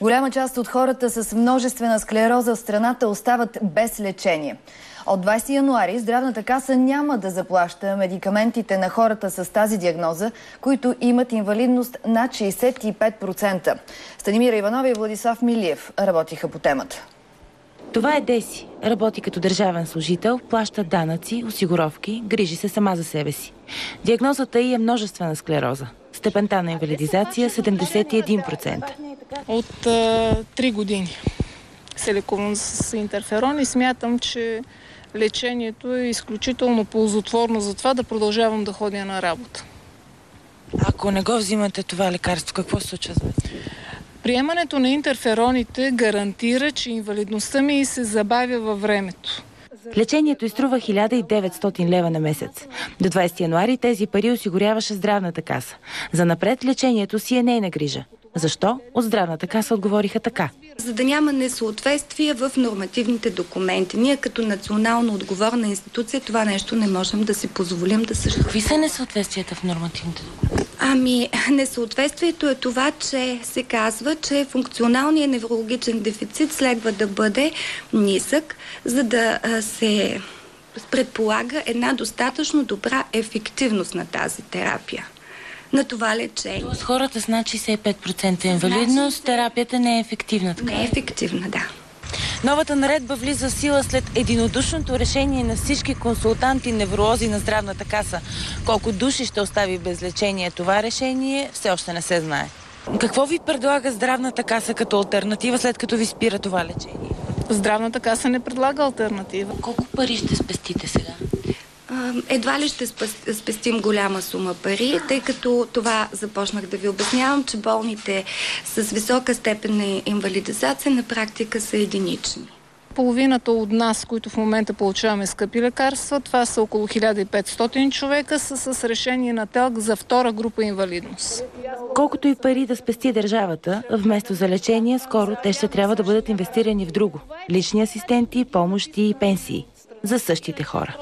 Голяма част от хората с множествена склероза в страната остават без лечение. От 20 януари Здравната каса няма да заплаща медикаментите на хората с тази диагноза, които имат инвалидност над 65%. Станимира Иванова и Владислав Милиев работиха по темата. Това е Деси. Работи като държавен служител, плаща данъци, осигуровки, грижи се сама за себе си. Диагнозата ѝ е множествена склероза. Степента на инвалидизация 71%. От 3 години се лекувам с интерферон и смятам, че лечението е изключително ползотворно за това да продължавам да ходя на работа. Ако не го взимате това лекарство, какво се случва? Приемането на интерфероните гарантира, че инвалидността ми се забавя във времето. Лечението изтрува 1900 лева на месец. До 20 януари тези пари осигуряваше Здравната каса. Занапред лечението си е нейна грижа. Защо? От Здравната каса отговориха така. За да няма несъответствие в нормативните документи. Ние като национално отговорна институция това нещо не можем да си позволим да съществува. Какви са несъответствията в нормативните документи? Несъответствието е това, че се казва, че функционалният неврологичен дефицит следва да бъде нисък, за да се предполага една достатъчно добра ефективност на тази терапия. На това лечение. Тоест хората с над 65% инвалидност, терапията не е ефективна. Така? Не е ефективна, да. Новата наредба влиза в сила след единодушното решение на всички консултанти невролози на Здравната каса. Колко души ще остави без лечение това решение, все още не се знае. Какво ви предлага Здравната каса като алтернатива, след като ви спира това лечение? Здравната каса не предлага алтернатива. Колко пари ще спестите сега? Едва ли ще спестим голяма сума пари, тъй като това започнах да ви обяснявам, че болните с висока степен на инвалидизация на практика са единични. Половината от нас, които в момента получаваме скъпи лекарства, това са около 1500 човека, са с решение на ТЕЛК за втора група инвалидност. Колкото и пари да спести държавата, вместо за лечение, скоро те ще трябва да бъдат инвестирани в друго. Лични асистенти, помощи и пенсии за същите хора.